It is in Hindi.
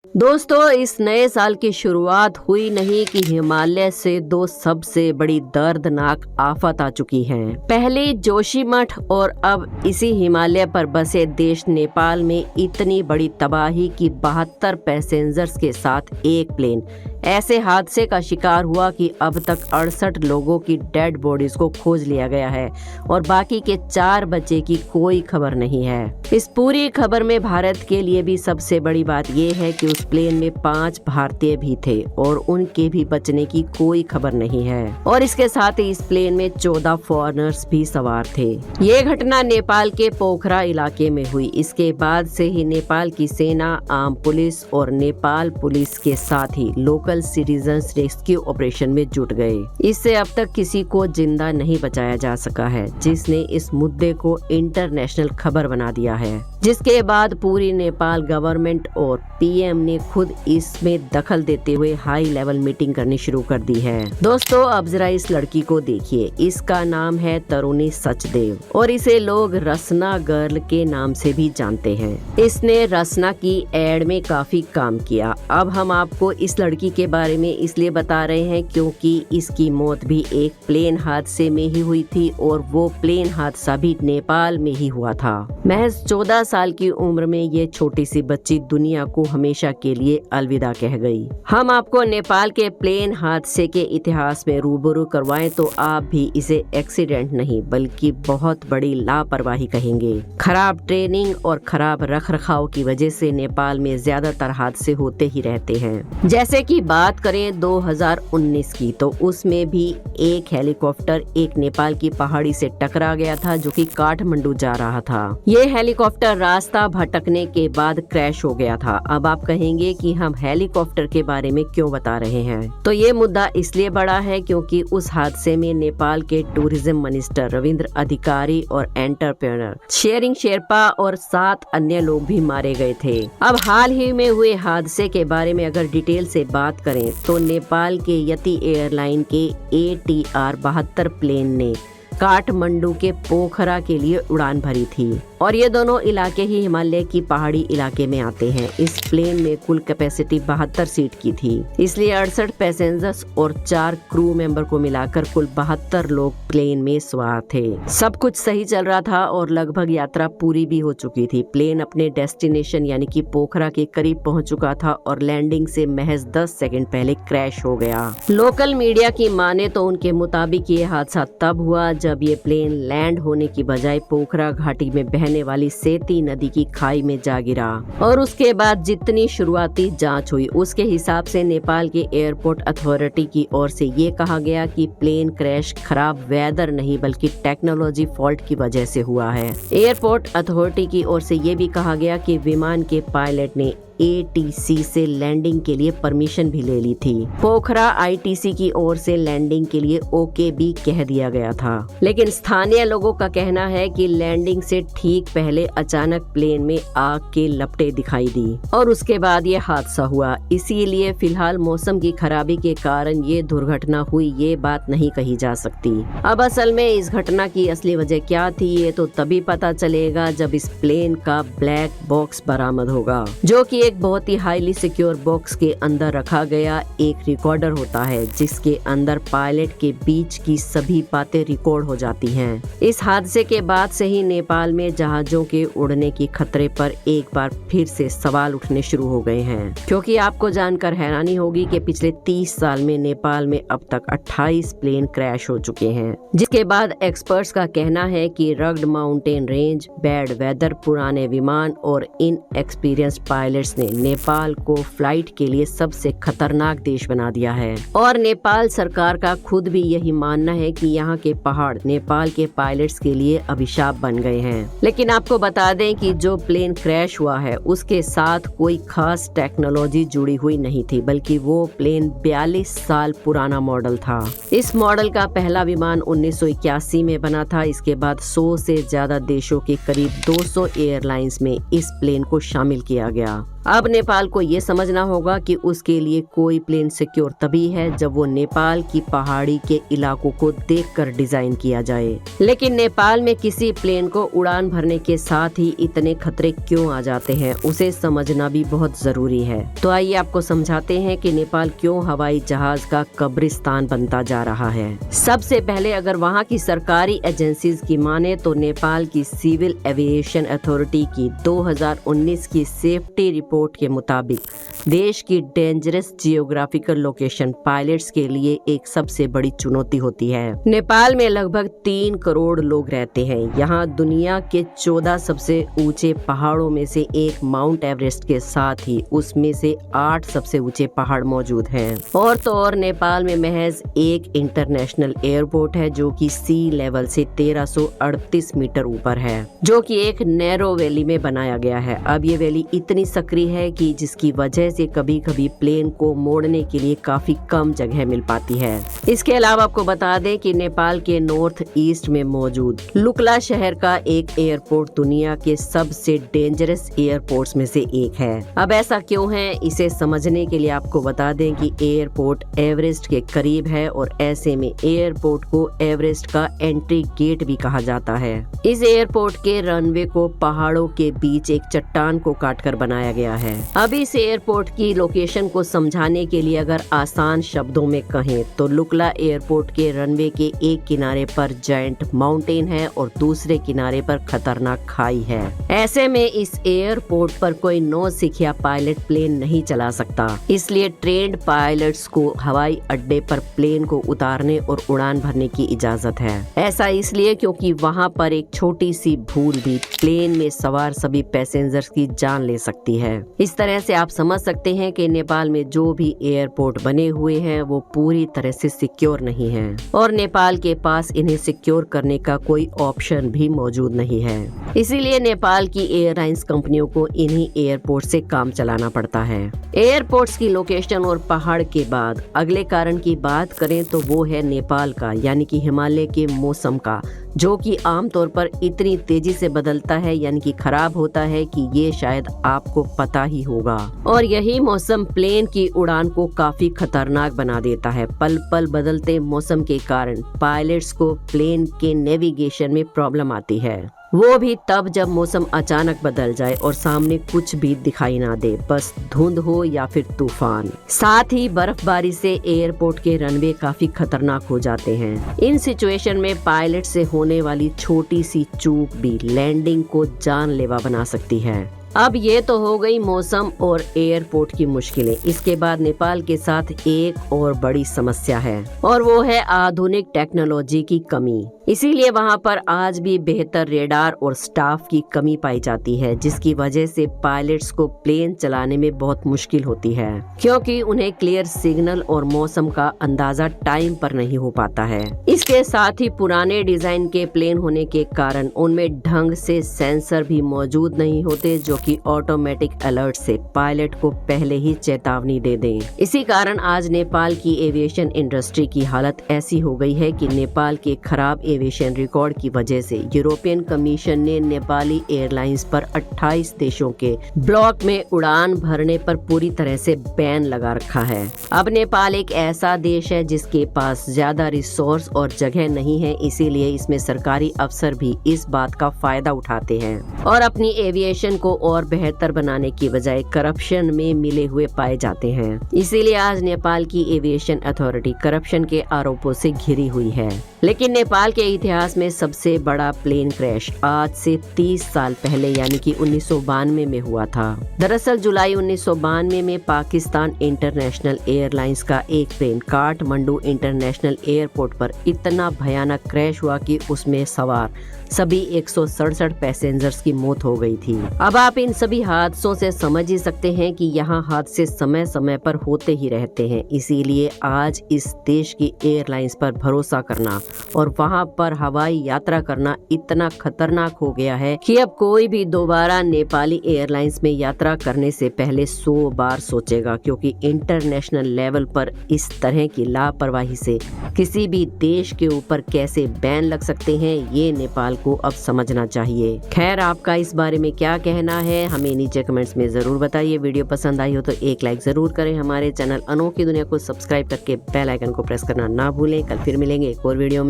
दोस्तों, इस नए साल की शुरुआत हुई नहीं कि हिमालय से दो सबसे बड़ी दर्दनाक आफत आ चुकी हैं। पहले जोशीमठ और अब इसी हिमालय पर बसे देश नेपाल में इतनी बड़ी तबाही की 72 पैसेंजर्स के साथ एक प्लेन ऐसे हादसे का शिकार हुआ कि अब तक 68 लोगों की डेड बॉडीज को खोज लिया गया है और बाकी के 4 बच्चे की कोई खबर नहीं है। इस पूरी खबर में भारत के लिए भी सबसे बड़ी बात यह है कि उस प्लेन में 5 भारतीय भी थे और उनके भी बचने की कोई खबर नहीं है और इसके साथ ही इस प्लेन में 14 फॉरेनर्स भी सवार थे। ये घटना नेपाल के पोखरा इलाके में हुई। इसके बाद से ही नेपाल की सेना, आर्म पुलिस और नेपाल पुलिस के साथ ही लोकल सिटीजन्स रेस्क्यू ऑपरेशन में जुट गए। इससे अब तक किसी को जिंदा नहीं बचाया जा सका है, जिसने इस मुद्दे को इंटरनेशनल खबर बना दिया है। जिसके बाद पूरी नेपाल गवर्नमेंट और पीएम ने खुद इसमें दखल देते हुए हाई लेवल मीटिंग करनी शुरू कर दी है। दोस्तों, अब जरा इस लड़की को देखिए। इसका नाम है तरुणी सचदेव और इसे लोग रसना गर्ल के नाम से भी जानते हैं। इसने रसना की एड में काफी काम किया। अब हम आपको इस लड़की के बारे में इसलिए बता रहे हैं क्योंकि इसकी मौत भी एक प्लेन हादसे में ही हुई थी और वो प्लेन हादसा भी नेपाल में ही हुआ था। महज 14 साल की उम्र में ये छोटी सी बच्ची दुनिया को हमेशा के लिए अलविदा कह गई। हम आपको नेपाल के प्लेन हादसे के इतिहास में रूबरू करवाएं तो आप भी इसे एक्सीडेंट नहीं बल्कि बहुत बड़ी लापरवाही कहेंगे। खराब ट्रेनिंग और खराब रखरखाव की वजह से नेपाल में ज्यादातर हादसे होते ही रहते हैं। जैसे कि बात करें 2019 की, तो उसमें भी एक हेलीकॉप्टर एक नेपाल की पहाड़ी से टकरा गया था जो कि काठमांडू जा रहा था। ये हेलीकॉप्टर रास्ता भटकने के बाद क्रैश हो गया था। अब आप कहेंगे कि हम हेलीकॉप्टर के बारे में क्यों बता रहे हैं, तो ये मुद्दा इसलिए बड़ा है क्योंकि उस हादसे में नेपाल के टूरिज्म मिनिस्टर रविंद्र अधिकारी और एंटरप्रेन्योर शेरिंग शेरपा और 7 अन्य लोग भी मारे गए थे। अब हाल ही में हुए हादसे के बारे में अगर डिटेल से बात करें तो नेपाल के यति एयरलाइन के ATR 72 प्लेन ने काठमांडू के पोखरा के लिए उड़ान भरी थी और ये दोनों इलाके ही हिमालय की पहाड़ी इलाके में आते हैं। इस प्लेन में कुल कैपेसिटी 72 सीट की थी, इसलिए 68 पैसेंजर्स और 4 क्रू मेंबर को मिलाकर कुल 72 लोग प्लेन में सवार थे। सब कुछ सही चल रहा था और लगभग यात्रा पूरी भी हो चुकी थी। प्लेन अपने डेस्टिनेशन यानी कि पोखरा के करीब पहुंच चुका था और लैंडिंग से महज 10 सेकंड पहले क्रैश हो गया। लोकल मीडिया की माने तो उनके मुताबिक ये हादसा तब हुआ जब ये प्लेन लैंड होने की बजाय पोखरा घाटी में बहने वाली सेती नदी की खाई में जा गिरा और उसके बाद जितनी शुरुआती जांच हुई उसके हिसाब से नेपाल के एयरपोर्ट अथॉरिटी की ओर से ये कहा गया कि प्लेन क्रैश खराब वेदर नहीं बल्कि टेक्नोलॉजी फॉल्ट की वजह से हुआ है। एयरपोर्ट अथॉरिटी की ओर से ये भी कहा गया कि विमान के पायलट ने ATC से लैंडिंग के लिए परमिशन भी ले ली थी। पोखरा ITC की ओर से लैंडिंग के लिए ओके भी कह दिया गया था, लेकिन स्थानीय लोगों का कहना है कि लैंडिंग से ठीक पहले अचानक प्लेन में आग के लपटें दिखाई दी और उसके बाद ये हादसा हुआ। इसीलिए फिलहाल मौसम की खराबी के कारण ये दुर्घटना हुई, ये बात नहीं कही जा सकती। अब असल में इस घटना की असली वजह क्या थी ये तो तभी पता चलेगा जब इस प्लेन का ब्लैक बॉक्स बरामद होगा, जो कि एक बहुत ही हाईली सिक्योर बॉक्स के अंदर रखा गया एक रिकॉर्डर होता है जिसके अंदर पायलट के बीच की सभी बातें रिकॉर्ड हो जाती हैं। इस हादसे के बाद से ही नेपाल में जहाजों के उड़ने की खतरे पर एक बार फिर से सवाल उठने शुरू हो गए हैं, क्योंकि आपको जानकर हैरानी होगी कि पिछले 30 साल में नेपाल में अब तक 28 प्लेन क्रैश हो चुके हैं, जिसके बाद एक्सपर्ट्स का कहना है कि rugged mountain range, bad weather, पुराने विमान और इनएक्सपीरियंस्ड पायलट्स ने नेपाल को फ्लाइट के लिए सबसे खतरनाक देश बना दिया है और नेपाल सरकार का खुद भी यही मानना है कि यहाँ के पहाड़ नेपाल के पायलट्स के लिए अभिशाप बन गए हैं। लेकिन आपको बता दें कि जो प्लेन क्रैश हुआ है उसके साथ कोई खास टेक्नोलॉजी जुड़ी हुई नहीं थी, बल्कि वो प्लेन 42 साल पुराना मॉडल था। इस मॉडल का पहला विमान 1981 में बना था। इसके बाद 100 से ज्यादा देशों के करीब 200 एयरलाइंस में इस प्लेन को शामिल किया गया। अब नेपाल को ये समझना होगा कि उसके लिए कोई प्लेन सिक्योर तभी है जब वो नेपाल की पहाड़ी के इलाकों को देखकर डिजाइन किया जाए। लेकिन नेपाल में किसी प्लेन को उड़ान भरने के साथ ही इतने खतरे क्यों आ जाते हैं, उसे समझना भी बहुत जरूरी है। तो आइए आपको समझाते हैं कि नेपाल क्यों हवाई जहाज का कब्रिस्तान बनता जा रहा है। सबसे पहले अगर वहाँ की सरकारी एजेंसीज की माने तो नेपाल की सिविल एविएशन अथॉरिटी की 2019 की सेफ्टी रिपोर्ट के मुताबिक देश की डेंजरस जियोग्राफिकल लोकेशन पायलट्स के लिए एक सबसे बड़ी चुनौती होती है। नेपाल में लगभग 3 करोड़ लोग रहते हैं। यहाँ दुनिया के 14 सबसे ऊंचे पहाड़ों में से एक माउंट एवरेस्ट के साथ ही उसमें से 8 सबसे ऊंचे पहाड़ मौजूद हैं। और तो और नेपाल में महज एक इंटरनेशनल एयरपोर्ट है जो कि सी लेवल से 1338 मीटर ऊपर है, जो कि एक नैरो वैली में बनाया गया है। अब ये वैली इतनी सक्रिय है कि जिसकी वजह से कभी कभी प्लेन को मोड़ने के लिए काफी कम जगह मिल पाती है। इसके अलावा आपको बता दें कि नेपाल के नॉर्थ ईस्ट में मौजूद लुकला शहर का एक एयरपोर्ट दुनिया के सबसे डेंजरस एयरपोर्ट्स में से एक है। अब ऐसा क्यों है, इसे समझने के लिए आपको बता दें कि एयरपोर्ट एवरेस्ट के करीब है और ऐसे में एयरपोर्ट को एवरेस्ट का एंट्री गेट भी कहा जाता है। इस एयरपोर्ट के रनवे को पहाड़ों के बीच एक चट्टान को काटकर बनाया गया है। अब इस एयरपोर्ट की लोकेशन को समझाने के लिए अगर आसान शब्दों में कहें तो लुकला एयरपोर्ट के रनवे के एक किनारे पर जायंट माउंटेन है और दूसरे किनारे पर खतरनाक खाई है। ऐसे में इस एयरपोर्ट पर कोई नौसिखिया पायलट प्लेन नहीं चला सकता, इसलिए ट्रेंड पायलट्स को हवाई अड्डे पर प्लेन को उतारने और उड़ान भरने की इजाजत है। ऐसा इसलिए क्योंकि वहाँ पर एक छोटी सी भूल भी प्लेन में सवार सभी पैसेंजर्स की जान ले सकती है। इस तरह से आप समझ सकते हैं कि नेपाल में जो भी एयरपोर्ट बने हुए हैं वो पूरी तरह से सिक्योर नहीं है और नेपाल के पास इन्हें सिक्योर करने का कोई ऑप्शन भी मौजूद नहीं है। इसीलिए नेपाल की एयरलाइंस कंपनियों को इन्हीं एयरपोर्ट से काम चलाना पड़ता है। एयरपोर्ट्स की लोकेशन और पहाड़ के बाद अगले कारण की बात करें तो वो है नेपाल का यानी कि हिमालय के मौसम का, जो कि आमतौर पर इतनी तेजी से बदलता है यानी कि खराब होता है कि ये शायद आपको पता ही होगा। और यही मौसम प्लेन की उड़ान को काफी खतरनाक बना देता है। पल पल बदलते मौसम के कारण पायलट्स को प्लेन के नेविगेशन में प्रॉब्लम आती है, वो भी तब जब मौसम अचानक बदल जाए और सामने कुछ भी दिखाई ना दे, बस धुंध हो या फिर तूफान। साथ ही बर्फबारी से एयरपोर्ट के रनवे काफी खतरनाक हो जाते हैं। इन सिचुएशन में पायलट से होने वाली छोटी सी चूक भी लैंडिंग को जानलेवा बना सकती है। अब ये तो हो गई मौसम और एयरपोर्ट की मुश्किलें। इसके बाद नेपाल के साथ एक और बड़ी समस्या है और वो है आधुनिक टेक्नोलॉजी की कमी। इसीलिए वहाँ पर आज भी बेहतर रेडार और स्टाफ की कमी पाई जाती है, जिसकी वजह से पायलट्स को प्लेन चलाने में बहुत मुश्किल होती है, क्योंकि उन्हें क्लियर सिग्नल और मौसम का अंदाजा टाइम पर नहीं हो पाता है। इसके साथ ही पुराने डिजाइन के प्लेन होने के कारण उनमें ढंग से सेंसर भी मौजूद नहीं होते, जो कि ऑटोमेटिक अलर्ट से पायलट को पहले ही चेतावनी दे दें। इसी कारण आज नेपाल की एविएशन इंडस्ट्री की हालत ऐसी हो गई है कि नेपाल के खराब एविएशन रिकॉर्ड की वजह से यूरोपियन कमीशन ने नेपाली एयरलाइंस पर 28 देशों के ब्लॉक में उड़ान भरने पर पूरी तरह से बैन लगा रखा है। अब नेपाल एक ऐसा देश है जिसके पास ज्यादा रिसोर्स और जगह नहीं है, इसीलिए इसमें सरकारी अफसर भी इस बात का फायदा उठाते हैं और अपनी एविएशन को और बेहतर बनाने की बजाय करप्शन में मिले हुए पाए जाते हैं। इसीलिए आज नेपाल की एविएशन अथॉरिटी करप्शन के आरोपों से घिरी हुई है। लेकिन नेपाल के इतिहास में सबसे बड़ा प्लेन क्रैश आज से 30 साल पहले यानी कि 1992 में हुआ था। दरअसल जुलाई 1992 में पाकिस्तान इंटरनेशनल एयरलाइंस का एक प्लेन काठमांडू इंटरनेशनल एयरपोर्ट पर इतना भयानक क्रैश हुआ कि उसमें सवार सभी 167 पैसेंजर्स की मौत हो गई थी। अब आप इन सभी हादसों से समझ ही सकते हैं कि यहाँ हादसे समय समय पर होते ही रहते हैं। इसीलिए आज इस देश की एयरलाइंस पर भरोसा करना और वहाँ पर हवाई यात्रा करना इतना खतरनाक हो गया है कि अब कोई भी दोबारा नेपाली एयरलाइंस में यात्रा करने से पहले 100 बार सोचेगा, क्योंकि इंटरनेशनल लेवल पर इस तरह की लापरवाही से किसी भी देश के ऊपर कैसे बैन लग सकते हैं, ये नेपाल को अब समझना चाहिए। खैर, आपका इस बारे में क्या कहना है हमें नीचे कमेंट्स में जरूर बताइए। वीडियो पसंद आई हो तो एक लाइक जरूर करें। हमारे चैनल अनोखी दुनिया को सब्सक्राइब करके बेल आइकन को प्रेस करना ना भूलें। कल फिर मिलेंगे एक और वीडियो में।